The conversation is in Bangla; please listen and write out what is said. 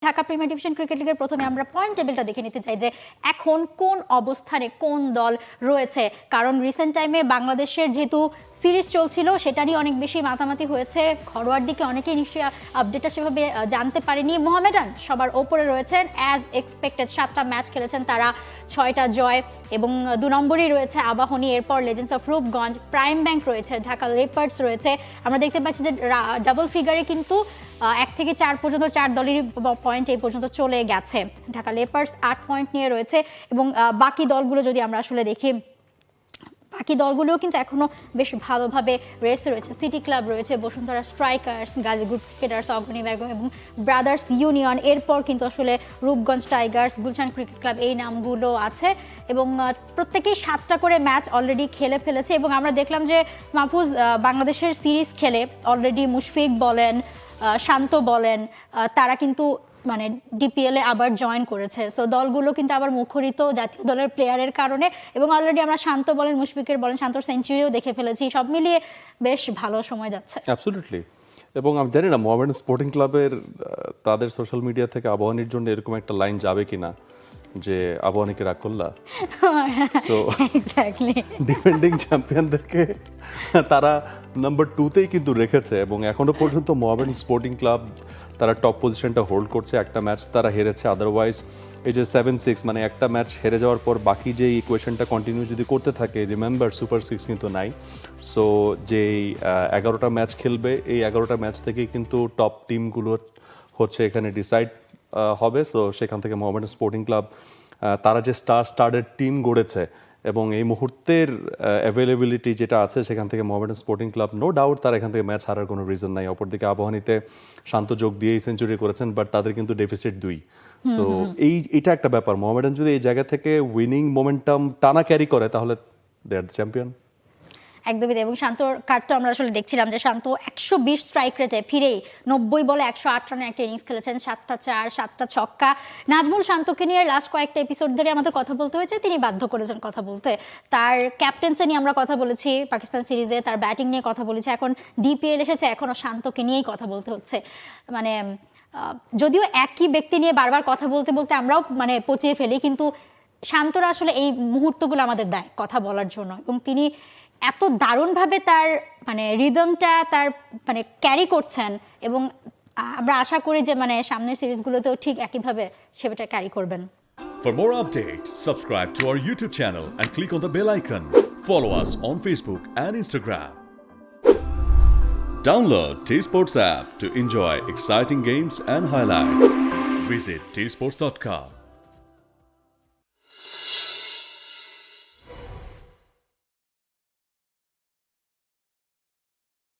ঢাকা প্রিমিয়ার ডিভিশন ক্রিকেট লিগের প্রথমে আমরা পয়েন্ট টেবিলটা দেখে নিতে চাই যে এখন কোন অবস্থানে কোন দল রয়েছে, কারণ রিসেন্ট টাইমে বাংলাদেশের যেহেতু সিরিজ চলছিল সেটা নিয়ে অনেক বেশি মাতামাতি হয়েছে। ঘরোয়ার দিকে অনেকেই নিশ্চয়ই আপডেটটা সেভাবে জানতে পারেনি। মোহামেডান সবার ওপরে রয়েছেন অ্যাজ এক্সপেক্টেড, 7টা ম্যাচ খেলেছেন তারা, 6টা জয় এবং 2 নম্বরই রয়েছে আবাহনী, এরপর legends of Rupganj, prime bank রয়েছে, ঢাকা লেপার্ডস রয়েছে। আমরা দেখতে পাচ্ছি যে ডাবল ফিগারে কিন্তু 1 থেকে 4 পর্যন্ত 4 দলেরই পয়েন্ট এই পর্যন্ত চলে গেছে। ঢাকা লেপার্স 8 পয়েন্ট নিয়ে রয়েছে এবং বাকি দলগুলো যদি আমরা আসলে দেখি, বাকি দলগুলোও কিন্তু এখনো বেশ ভালোভাবে রেসে রয়েছে। সিটি ক্লাব রয়েছে, Bashundhara strikers, Gazi group cricketers, অগ্রণী বেগম এবং ব্রাদার্স ইউনিয়ন, এরপর কিন্তু আসলে Rupganj Tigers, Gulshan cricket club, এই নামগুলো আছে এবং প্রত্যেকেই 7টা করে ম্যাচ অলরেডি খেলে ফেলেছে। এবং আমরা দেখলাম যে মাহফুজ বাংলাদেশের সিরিজ খেলে অলরেডি মুশফিক বলেন, শান্ত বলেন, তারা কিন্তু মানে ডিপিএলে আবার জয়েন করেছে। সো দলগুলো কিন্তু আবার মুখরিত জাতীয় দলের প্লেয়ারের কারণে, এবং অলরেডি আমরা শান্ত বলেন, মুশফিকের বলেন, শান্তর সেঞ্চুরিও দেখে ফেলেছি। সব মিলিয়ে বেশ ভালো সময় যাচ্ছে। অ্যাবসলিউটলি। এবং আমি জানি না মোহামেডান স্পোর্টিং ক্লাবের তাদের সোশ্যাল মিডিয়া থেকে আবাহনীর জন্য এরকম একটা লাইন যাবে কিনা যে আবাহনীকে রাগ করলা। সো ডিফেন্ডিং চ্যাম্পিয়নদেরকে তারা নাম্বার 2তেই কিন্তু রেখেছে এবং এখনো পর্যন্ত মোহামেডান স্পোর্টিং ক্লাব তারা টপ পজিশনটা হোল্ড করছে। একটা ম্যাচ তারা হেরেছে, আদারওয়াইজ এই যে 7-6 মানে একটা ম্যাচ হেরে যাওয়ার পর বাকি যে ইকুয়েশনটা কন্টিনিউ যদি করতে থাকে, রিমেম্বার সুপার 6 কিন্তু নাই। সো যেই 11টা ম্যাচ খেলবে, এই 11টা ম্যাচ থেকেই কিন্তু টপ টিমগুলো হচ্ছে এখানে ডিসাইড হবে। সো সেখান থেকে মোহামেডান স্পোর্টিং ক্লাব তারা যে স্টার্টেড টিম গড়েছে এবং এই মুহূর্তের অ্যাভেলেবিলিটি যেটা আছে সেখান থেকে Mohammedan Sporting Club no doubt তারা এখান থেকে ম্যাচ হারার কোনো রিজন নাই। অপরদিকে আবাহনীতে শান্ত যোগ দিয়েই সেঞ্চুরি করেছেন, বাট তাদের কিন্তু ডেফিসিট 2। সো এইটা একটা ব্যাপার। মোহামেডান যদি এই জায়গা থেকে উইনিং মোমেন্টাম টানা ক্যারি করে তাহলে দে আর দ্য চ্যাম্পিয়ন। একদমই। এবং শান্তর কার্ডটা আমরা আসলে দেখছিলাম যে শান্ত 120 স্ট্রাইক রেটে ফিরেই 90 বলে 108 রানে একটা ইনিংস খেলেছেন, 7টা 4, 7টা ছক্কা। নাজমুল শান্তকে নিয়ে লাস্ট কয়েকটা এপিসোড ধরে আমাদের কথা বলতে হয়েছে, তিনি বাধ্য করেছেন কথা বলতে। তার ক্যাপ্টেন্সি নিয়ে আমরা কথা বলেছি পাকিস্তান সিরিজে, তার ব্যাটিং নিয়ে কথা বলেছি, এখন ডিপিএল এসেছে, এখনও শান্তকে নিয়েই কথা বলতে হচ্ছে। মানে যদিও একই ব্যক্তি নিয়ে বারবার কথা বলতে বলতে আমরাও মানে পচিয়ে ফেলি, কিন্তু শান্তরা আসলে এই মুহূর্তগুলো আমাদের দেয় কথা বলার জন্য, এবং তিনি এত দারুণভাবে তার মানে রিদমটা তার মানে ক্যারি করছেন, এবং আমরা আশা করি যে মানে সামনের সিরিজগুলোতেও ঠিক একইভাবে সেটা ক্যারি করবেন। For more updates, subscribe to our YouTube channel and click on the bell icon. Follow us on Facebook and Instagram. Download T-Sports app to enjoy exciting games and highlights. Visit tsports.com.